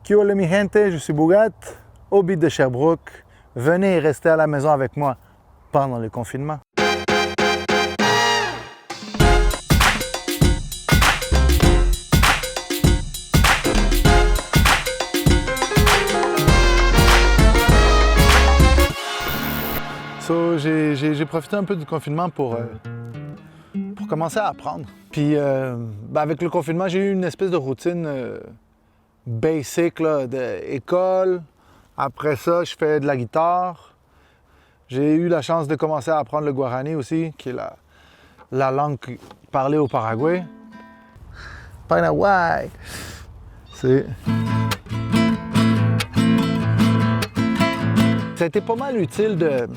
Hola mi gente, je suis Bougat, au beat de Sherbrooke. Venez rester à la maison avec moi pendant le confinement. So, j'ai profité un peu du confinement pour commencer à apprendre. Puis avec le confinement, j'ai eu une espèce de routine basic là, d'école. Après ça, je fais de la guitare. J'ai eu la chance de commencer à apprendre le guarani aussi, qui est la langue parlée au Paraguay. Paraguay! C'est... Ça a été pas mal utile de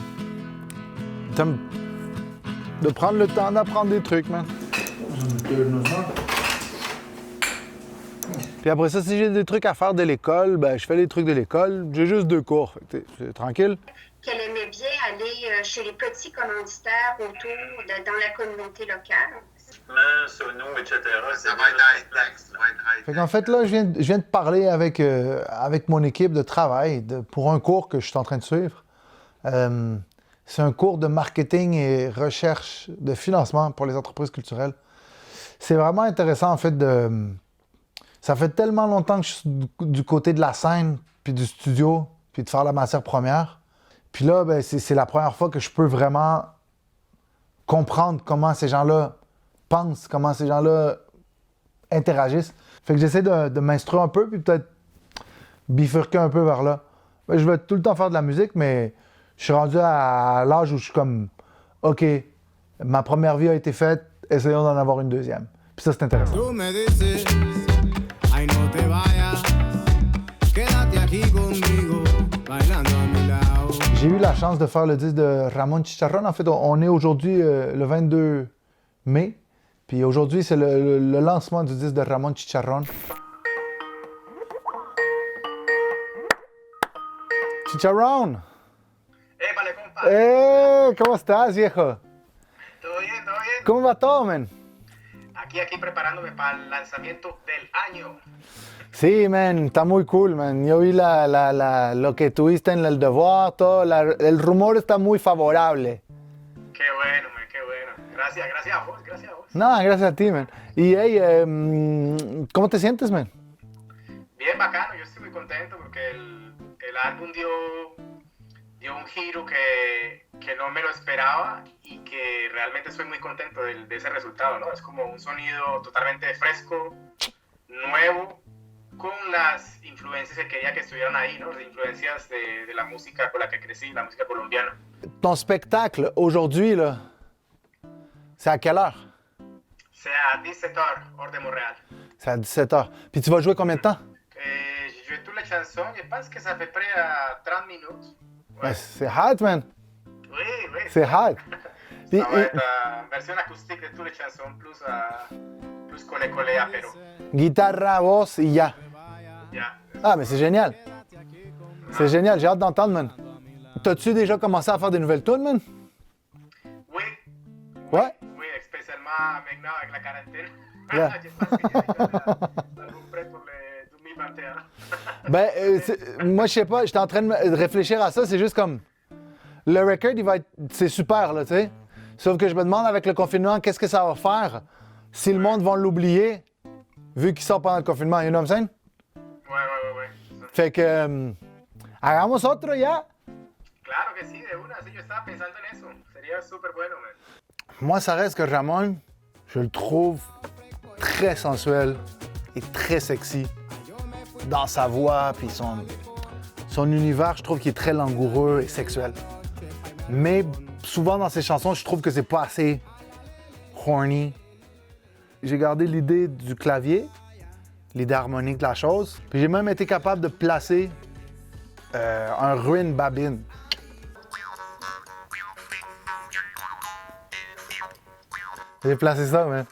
prendre le temps d'apprendre des trucs, man. Puis après ça, si j'ai des trucs à faire de l'école, ben je fais les trucs de l'école. J'ai juste 2 cours, fait que c'est tranquille. Qu'elle aimait bien aller chez les petits commanditaires autour, dans la communauté locale. Sono, etc. Ça va être high-tech, ça va être high-tech. Fait qu'en fait, là, je viens de parler avec mon équipe de travail pour un cours que je suis en train de suivre. C'est un cours de marketing et recherche de financement pour les entreprises culturelles. C'est vraiment intéressant, en fait, ça fait tellement longtemps que je suis du côté de la scène, puis du studio, puis de faire la matière première. Puis là, ben, c'est la première fois que je peux vraiment comprendre comment ces gens-là pensent, comment ces gens-là interagissent. Fait que j'essaie de m'instruire un peu, puis peut-être bifurquer un peu vers là. Ben, je vais tout le temps faire de la musique, mais je suis rendu à l'âge où je suis comme, OK, ma première vie a été faite, essayons d'en avoir une deuxième. Puis ça, c'est intéressant. J'ai eu la chance de faire le disque de Ramon Chicharrón. En fait, on est aujourd'hui le 22 mai. Puis aujourd'hui, c'est le lancement du disque de Ramon Chicharrón. Chicharrón! Épale, compa. ¿Cómo estás, viejo? ¿Todo bien? ¿Todo bien? ¿Cómo va todo, man? Aquí preparándome para el lanzamiento del año. Sí, man, está muy cool, man. Yo vi lo que tuviste en el Devoir, todo. El rumor está muy favorable. Qué bueno, man, qué bueno. Gracias a vos, gracias a vos. No, gracias a ti, man. Y, hey, ¿cómo te sientes, man? Bien bacano, yo estoy muy contento porque el álbum dio un giro que no me lo esperaba y que realmente estoy muy contento de ese resultado, ¿no? Es como un sonido totalmente fresco, nuevo, con las influencias que quería que estuvieran ahí, ¿no? Las influencias de la música con la que crecí, la música colombiana. Ton spectacle, aujourd'hui, là, c'est à quelle heure? C'est à 17h, hors de Montréal. C'est à 17h. Puis tu vas jouer combien de temps? J'ai joué toutes les chansons, je pense que ça fait près à 30 minutes. Ouais. C'est hot, man. Oui. C'est hot. Puis, Ça va être version acoustique de toutes les chansons, plus collé à Perú. guitare, voix, y ya. Yeah. Ah, mais c'est génial. C'est génial, j'ai hâte d'entendre, man. T'as-tu déjà commencé à faire des nouvelles tunes, man? Oui. Ouais? Oui, spécialement maintenant avec la quarantaine. Yeah. Je pense que j'ai l'album prêt pour le 2021. Ben, moi, je sais pas, j'étais en train de réfléchir à ça, c'est juste comme... Le record, c'est super, là, tu sais. Sauf que je me demande, avec le confinement, qu'est-ce que ça va faire si le monde va l'oublier, vu qu'il sort pendant le confinement, you know what I'm saying? Ouais. Fait que... hagamos otro, ya. Claro que sí, de una. Sí, yo estaba pensando en eso. Sería súper bueno, man. Moi, ça reste que Ramon, je le trouve très sensuel et très sexy dans sa voix, puis son univers, je trouve qu'il est très langoureux et sexuel. Mais souvent dans ses chansons, je trouve que c'est pas assez horny. J'ai gardé l'idée du clavier, l'idée harmonique de la chose, puis j'ai même été capable de placer un ruin babine. J'ai placé ça, man.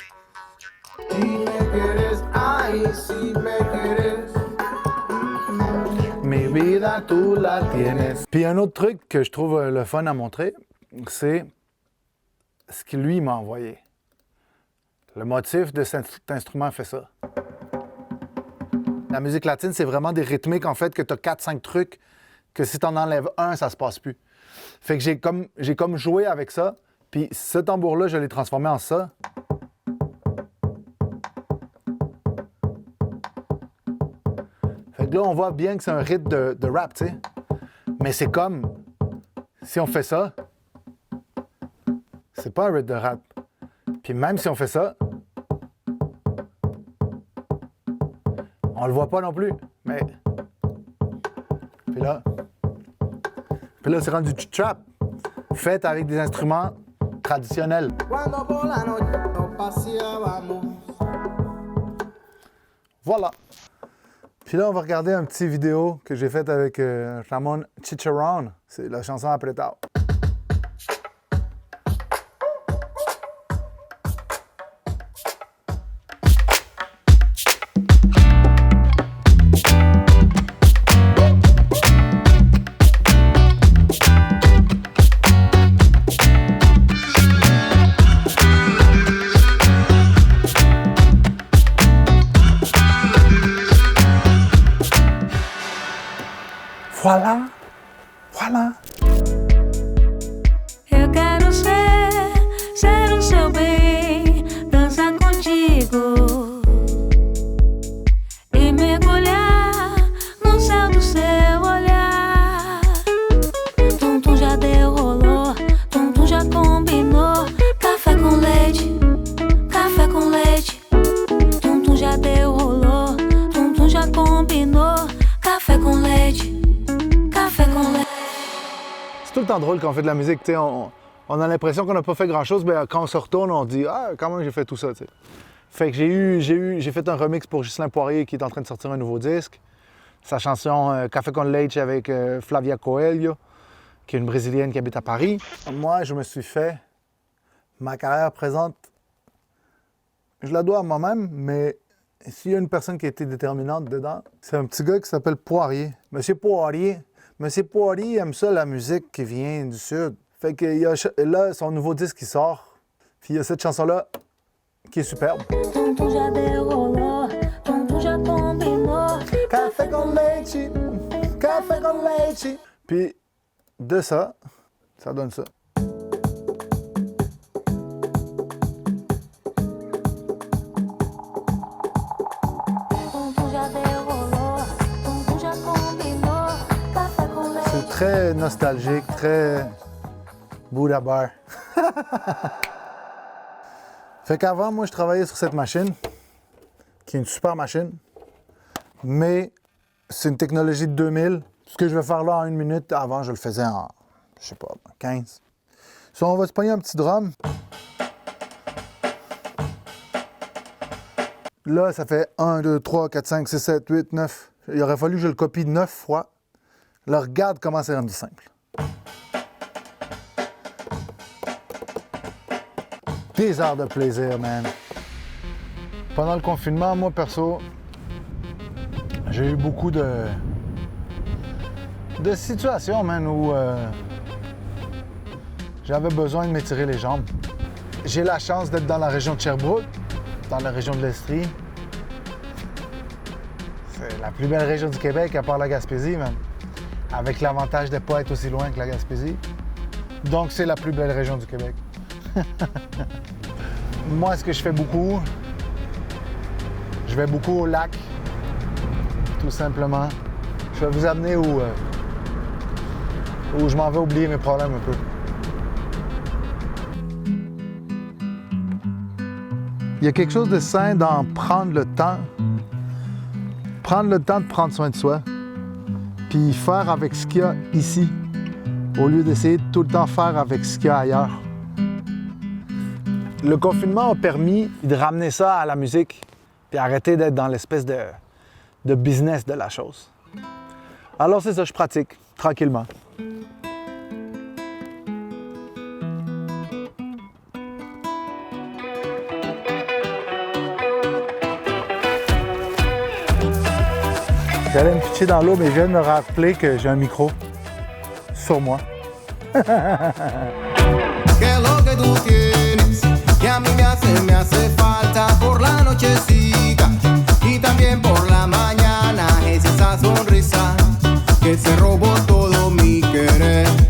Mi vida tú la tienes. Puis un autre truc que je trouve le fun à montrer, c'est ce que lui m'a envoyé. Le motif de cet instrument fait ça. La musique latine, c'est vraiment des rythmiques, en fait, que tu as 4-5 trucs, que si tu en enlèves un, ça se passe plus. Fait que j'ai comme joué avec ça, puis ce tambour-là, je l'ai transformé en ça. Fait que là, on voit bien que c'est un rythme de rap, tu sais. Mais c'est comme, si on fait ça, c'est pas un rythme de rap. Puis même si on fait ça, on le voit pas non plus, mais... Puis là, c'est rendu du trap, fait avec des instruments traditionnels. Voilà. Puis là, on va regarder un petit vidéo que j'ai faite avec Ramon Chicharrón. C'est la chanson Apretado. Voilà, voilà. Eu quero ser o seu bem, dançar contigo e mergulhar no céu do seu olhar. Tum já deu, rolou, tum já combinou. Café com leite, café com leite. Tum já deu, rolou, tum já combinou. Café com leite. C'est tout le temps drôle quand on fait de la musique, tu sais, on a l'impression qu'on n'a pas fait grand-chose, mais quand on se retourne, on dit « Ah, quand même, j'ai fait tout ça, tu sais. » Fait que j'ai fait un remix pour Ghislain Poirier qui est en train de sortir un nouveau disque. Sa chanson Café con leite avec Flavia Coelho, qui est une Brésilienne qui habite à Paris. Moi, je me suis fait ma carrière présente. Je la dois à moi-même, mais s'il y a une personne qui a été déterminante dedans, c'est un petit gars qui s'appelle Poirier. Monsieur Poirier. Monsieur Poirier aime ça, la musique qui vient du Sud. Fait que il y a, là, son nouveau disque qui sort. Puis il y a cette chanson-là qui est superbe. Café con leite, café con leite. Puis de ça, ça donne ça. Très nostalgique, très Buddha Bar. Fait qu'avant, moi, je travaillais sur cette machine, qui est une super machine, mais c'est une technologie de 2000. Ce que je vais faire là en 1 minute, avant, je le faisais en, je sais pas, 15. So, on va se pogner un petit drum. Là, ça fait 1, 2, 3, 4, 5, 6, 7, 8, 9. Il aurait fallu que je le copie 9 fois. Là, regarde comment c'est rendu simple. Des heures de plaisir, man. Pendant le confinement, moi, perso, j'ai eu beaucoup de situations, man, où j'avais besoin de m'étirer les jambes. J'ai la chance d'être dans la région de Sherbrooke, dans la région de l'Estrie. C'est la plus belle région du Québec, à part la Gaspésie, man. Avec l'avantage de ne pas être aussi loin que la Gaspésie. Donc, c'est la plus belle région du Québec. Moi, ce que je fais beaucoup, je vais beaucoup au lac, tout simplement. Je vais vous amener où je m'en vais oublier mes problèmes un peu. Il y a quelque chose de sain dans prendre le temps. Prendre le temps de prendre soin de soi. Puis faire avec ce qu'il y a ici, au lieu d'essayer de tout le temps faire avec ce qu'il y a ailleurs. Le confinement a permis de ramener ça à la musique, puis arrêter d'être dans l'espèce de business de la chose. Alors c'est ça, je pratique, tranquillement. J'allais me pitcher dans l'eau, mais je viens de me rappeler que j'ai un micro sur moi. Que lo que tú tienes, que a mí me hace falta por la nochecita y también por la mañana. es esa sonrisa que se robó todo mi querer.